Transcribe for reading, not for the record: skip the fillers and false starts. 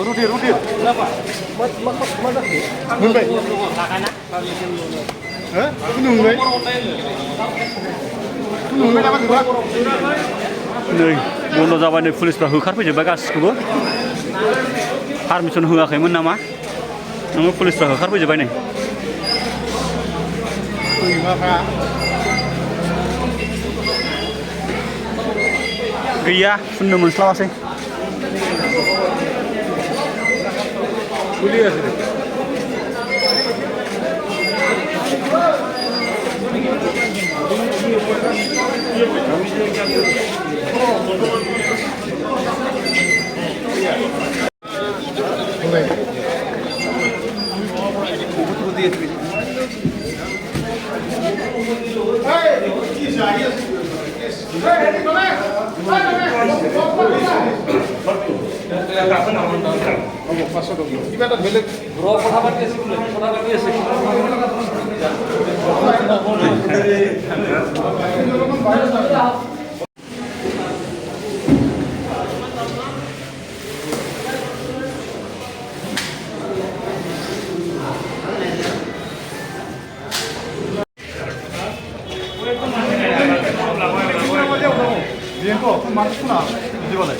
रुटि रुटि मोनबाय नुबाय नामा नै बन्द' जाबाय नै पुलिसफ्रा होखारफैजोब्बाय गासिखौबो पारमिसन होआखैमोन नामा नोङो पुलिसफ्रा होखारफैजोब्बाय नै गैया फुननो मोनस्लाबासै কিবা এটা বেলেগ কথা পাতি আছে মানুষগুলো জীবনে